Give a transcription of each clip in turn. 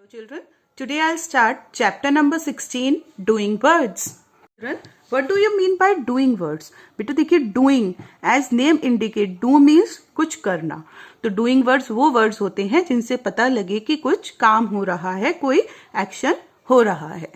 Hello children, today I'll start chapter number 16 doing words. Children, what do you mean by doing words? बेटा देखिए doing as name indicate do means कुछ करना. तो doing words वो words होते हैं जिनसे पता लगे कि कुछ काम हो रहा है, कोई action हो रहा है.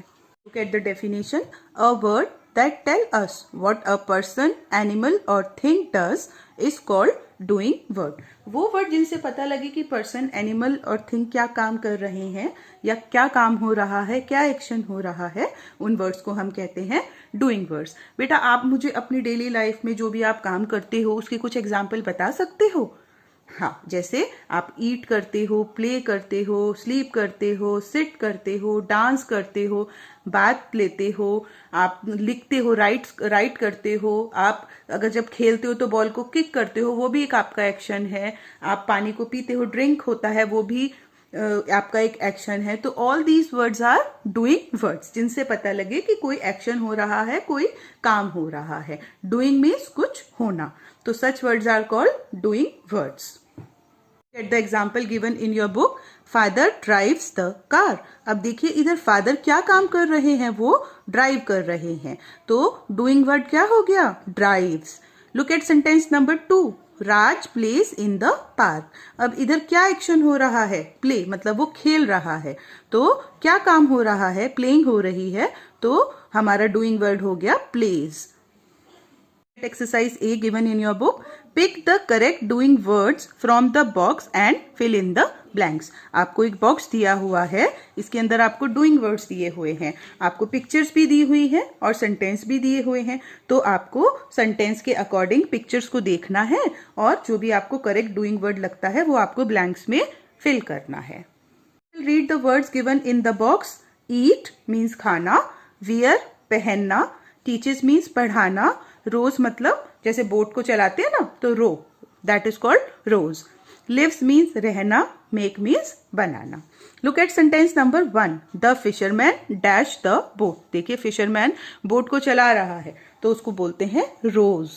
Look at the definition. A word that tell us what a person, animal or thing does is called doing word. वो वर्ड जिनसे पता लगे कि पर्सन, एनिमल और थिंग क्या काम कर रहे हैं या क्या काम हो रहा है, क्या एक्शन हो रहा है, उन वर्ड्स को हम कहते हैं डूइंग वर्ड्स. बेटा आप मुझे अपनी डेली लाइफ में जो भी आप काम करते हो उसके कुछ एग्जाम्पल बता सकते हो? हाँ, जैसे आप ईट करते हो, प्ले करते हो, स्लीप करते हो, सिट करते हो, डांस करते हो, बात लेते हो, आप लिखते हो, राइट करते हो, आप अगर जब खेलते हो तो बॉल को किक करते हो, वो भी एक आपका एक्शन है. आप पानी को पीते हो, ड्रिंक होता है, वो भी आपका एक एक्शन है. तो all these words are doing words जिनसे पता लगे कि कोई एक्शन हो रहा है, कोई काम हो रहा है. डूइंग मीन्स कुछ होना. तो such words are called doing words. Get the example given in your book. Father drives the car. अब देखिए इधर फादर क्या काम कर रहे हैं, वो ड्राइव कर रहे हैं. तो डूइंग वर्ड क्या हो गया? Drives. Look at sentence number 2. Raj plays in the park. अब इधर क्या एक्शन हो रहा है? प्ले, मतलब वो खेल रहा है. तो क्या काम हो रहा है? प्लेइंग हो रही है. तो हमारा डूइंग वर्ड हो गया pledge. Exercise A given in your book. Pick the correct doing words from the box and fill in the blanks. आपको एक बॉक्स दिया हुआ है, इसके अंदर आपको डूइंग वर्ड्स दिए हुए हैं, आपको पिक्चर्स भी दी हुई है और सेंटेंस भी दिए हुए हैं. तो आपको सेंटेंस के अकॉर्डिंग पिक्चर्स को देखना है और जो भी आपको करेक्ट डूइंग वर्ड लगता है वो आपको ब्लैंक्स में फिल करना है. Read the words given in the box. Eat means खाना, वियर पहनना, टीचर्स मीन्स पढ़ाना, रोज मतलब जैसे बोट को चलाते हैं ना, तो row, that is called rows. Lives means रहना, मेक मीन्स बनाना. Look at sentence number 1. The fisherman dash the boat. देखिए फिशरमैन बोट को चला रहा है तो उसको बोलते हैं rows.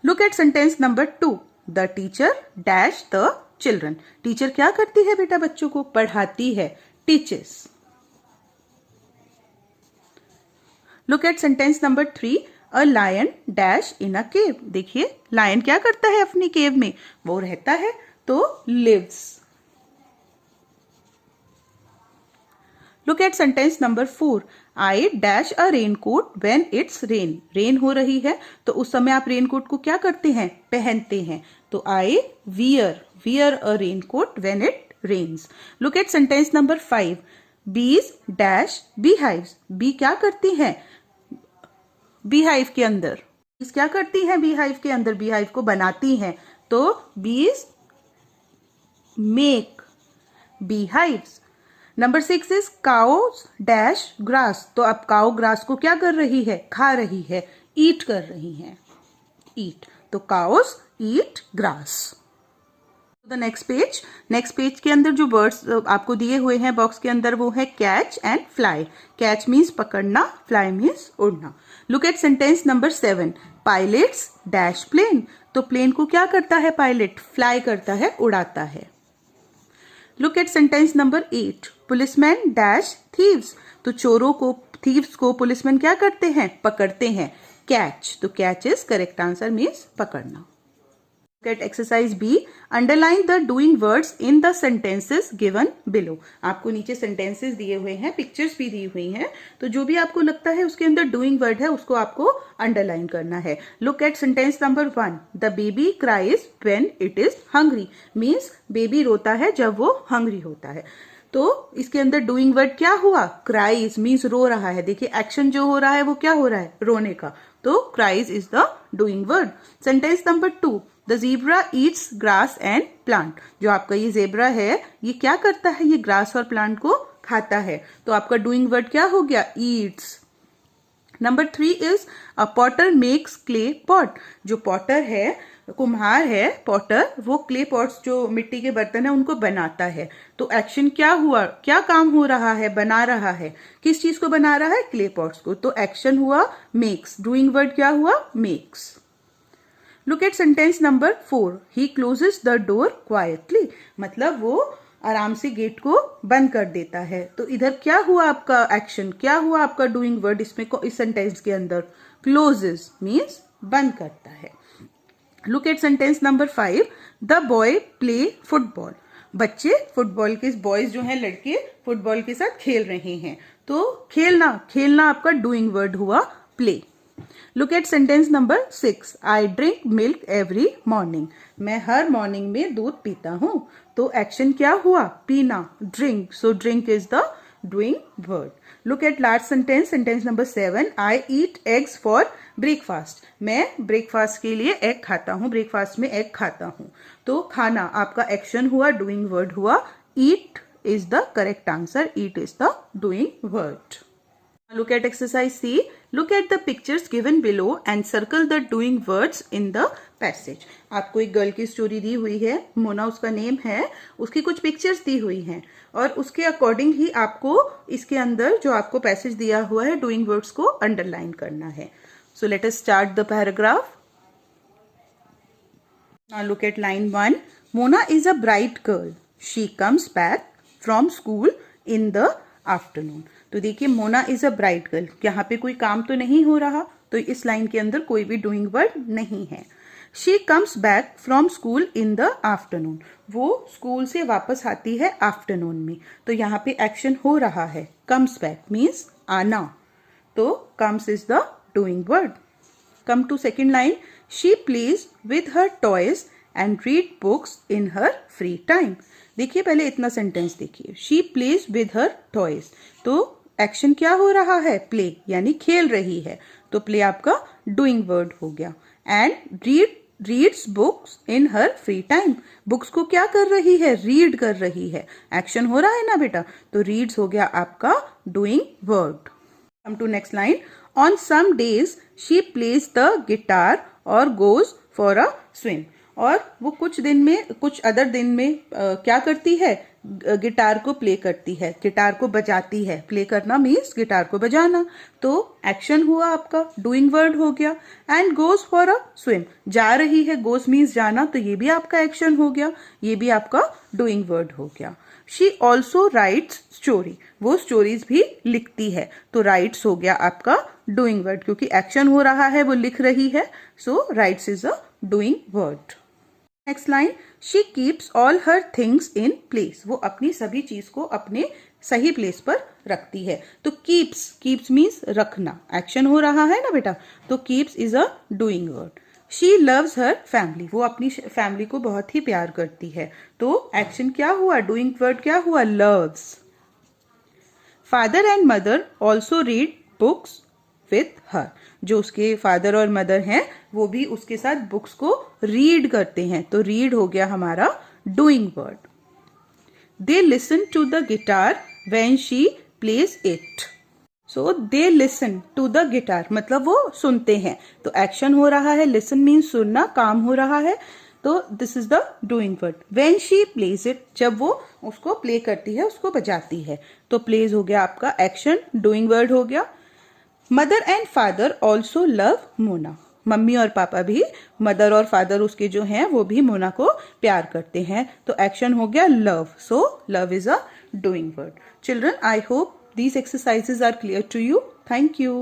Look at sentence number 2. The teacher dash the children. Teacher क्या करती है बेटा? बच्चों को पढ़ाती है, teachers. Look at sentence number 3. A lion dash in a cave. देखिए लायन क्या करता है अपनी केव में? वो रहता है, तो lives. Look at sentence number 4. I dash a raincoat when it's rain. Rain हो रही है तो उस समय आप रेनकोट को क्या करते हैं? पहनते हैं. तो I wear a raincoat when it rains. Look at sentence number 5. Bees dash beehives. B क्या करती हैं बीहाइव के अंदर? बीज क्या करती हैं बीहाइव के अंदर? बीहाइव को बनाती हैं. तो bees make beehives. Number 6 is cows dash grass. तो अब काउ ग्रास को क्या कर रही है? खा रही है, ईट कर रही है, ईट. तो cows eat grass. The next page के अंदर जो वर्ड्स आपको दिए हुए हैं बॉक्स के अंदर वो है catch and fly. Catch means पकड़ना, फ्लाई मीन्स उड़ना. Look at sentence number 7. Pilots dash plane. तो प्लेन को क्या करता है पायलट? फ्लाई करता है, उड़ाता है. Look at sentence number 8. Policeman dash thieves. तो चोरों को, थीव्स को पुलिसमैन क्या करते हैं? पकड़ते हैं, कैच. तो catch is correct answer, means पकड़ना. Get exercise B. Underline the doing words in the sentences given below. आपको नीचे sentences दिए हुए हैं, pictures भी दी हुई हैं, तो जो भी आपको लगता है उसके अंदर doing word है उसको आपको underline करना है. Look at sentence number 1. The baby cries when it is hungry. Means baby रोता है जब वो hungry होता है. तो इसके अंदर डूइंग वर्ड क्या हुआ? क्राइज मीन्स रो रहा है. देखिए एक्शन जो हो रहा है वो क्या हो रहा है? रोने का. तो cries is the doing word. Sentence number 2. The zebra Yeats grass and plant. जो आपका ये जेब्रा है ये क्या करता है? ये ग्रास और प्लांट को खाता है. तो आपका डूइंग वर्ड क्या हो गया? Yeats. Number 3 is a Potter makes clay pot. जो पॉटर है, कुम्हार है, पॉटर, वो क्ले पॉट्स जो मिट्टी के बर्तन है उनको बनाता है. तो एक्शन क्या हुआ? क्या काम हो रहा है? बना रहा है. किस चीज को बना रहा है? क्ले पॉट्स को. तो एक्शन हुआ मेक्स. डूइंग वर्ड क्या हुआ? Makes. Look at sentence number 4. He closes the door quietly. मतलब वो आराम से गेट को बंद कर देता है। तो इधर क्या हुआ आपका एक्शन, क्या हुआ आपका डूइंग वर्ड इसमें इस सेंटेंस के अंदर, क्लोजेस मीन्स बंद करता है। Look at sentence number 5, the boy play football. बच्चे फुटबॉल के, बॉयज जो हैं लड़के फुटबॉल के साथ खेल रहे हैं। तो खेलना, खेलना आपका डूइंग वर्ड हुआ play. Look at sentence number 6, I drink milk every morning. मैं हर मॉर्निंग में दूध पीता हूं। तो एक्शन क्या हुआ, पीना, drink. So drink is the doing word. Look at last sentence, sentence number 7, I eat eggs for breakfast. मैं ब्रेकफास्ट के लिए एग खाता हूं, ब्रेकफास्ट में एग खाता हूं। तो खाना आपका एक्शन हुआ, डूइंग वर्ड हुआ। Eat is the correct answer, eat is the doing word. Look at exercise C. Look at the pictures given below and circle the doing words in the passage. आपको एक girl की story दी हुई है, मोना उसका name है, उसकी कुछ pictures दी हुई हैं और उसके अकॉर्डिंग ही आपको इसके अंदर जो आपको पैसेज दिया हुआ है डूइंग वर्ड्स को अंडरलाइन करना है। So let us start the paragraph. Now look at line 1. Mona is a bright girl. She comes back from school in the afternoon. तो देखिए Mona is a bright girl, यहाँ पे कोई काम तो नहीं हो रहा, तो इस लाइन के अंदर कोई भी डूइंग वर्ड नहीं है। She comes back from school in the afternoon, वो स्कूल से वापस आती है आफ्टरनून में। तो यहाँ पे एक्शन हो रहा है, कम्स बैक मीन्स आना, तो comes is the doing word. Come to second line, she plays with her toys and read books in her free time. देखिए पहले इतना सेंटेंस देखिए, she plays with her toys, तो एक्शन क्या हो रहा है, प्ले यानी खेल रही है, तो प्ले आपका डूइंग वर्ड हो गया। And reads books in her free time, books को क्या कर रही है, रीड कर रही है, एक्शन हो रहा है ना बेटा, तो रीड्स हो गया आपका doing word. Come to next line, on some days she plays the guitar और गोज फॉर अ स्विम। और वो कुछ दिन में, कुछ अदर दिन में क्या करती है, गिटार को प्ले करती है, गिटार को बजाती है। प्ले करना मीन्स गिटार को बजाना, तो एक्शन हुआ आपका, डूइंग वर्ड हो गया। And goes for a swim, जा रही है, गोज मीन्स जाना, तो ये भी आपका एक्शन हो गया, ये भी आपका डूइंग वर्ड हो गया। शी ऑल्सो राइट्स स्टोरी, वो स्टोरीज भी लिखती है, तो राइट्स हो गया आपका डूइंग वर्ड, क्योंकि एक्शन हो रहा है, वो लिख रही है, so writes is a doing word. Next line, she keeps all her things in place, वो अपनी सभी चीज को अपने सही प्लेस पर रखती है। तो कीप्स मीन्स रखना, एक्शन हो रहा है ना बेटा, तो keeps is a doing word. She loves her family, वो अपनी फैमिली को बहुत ही प्यार करती है, तो एक्शन क्या हुआ, डूइंग वर्ड क्या हुआ, loves. Father and mother also read books with her, जो उसके फादर और मदर हैं वो भी उसके साथ बुक्स को रीड करते हैं, तो रीड हो गया हमारा doing word. They listen to the guitar when she plays it, so they listen to the guitar मतलब वो सुनते हैं, तो एक्शन हो रहा है, लिसन मीन्स सुनना, काम हो रहा है, तो this is the doing word. When she plays it, जब वो उसको प्ले करती है, उसको बजाती है, तो प्लेज हो गया आपका एक्शन, डूइंग वर्ड हो गया। Mother and father also love Mona, mummy और पापा भी, मदर और फादर उसके जो हैं वो भी मोना को प्यार करते हैं, तो एक्शन हो गया love, so love is a doing word. Children, I hope these exercises are clear to you. Thank you.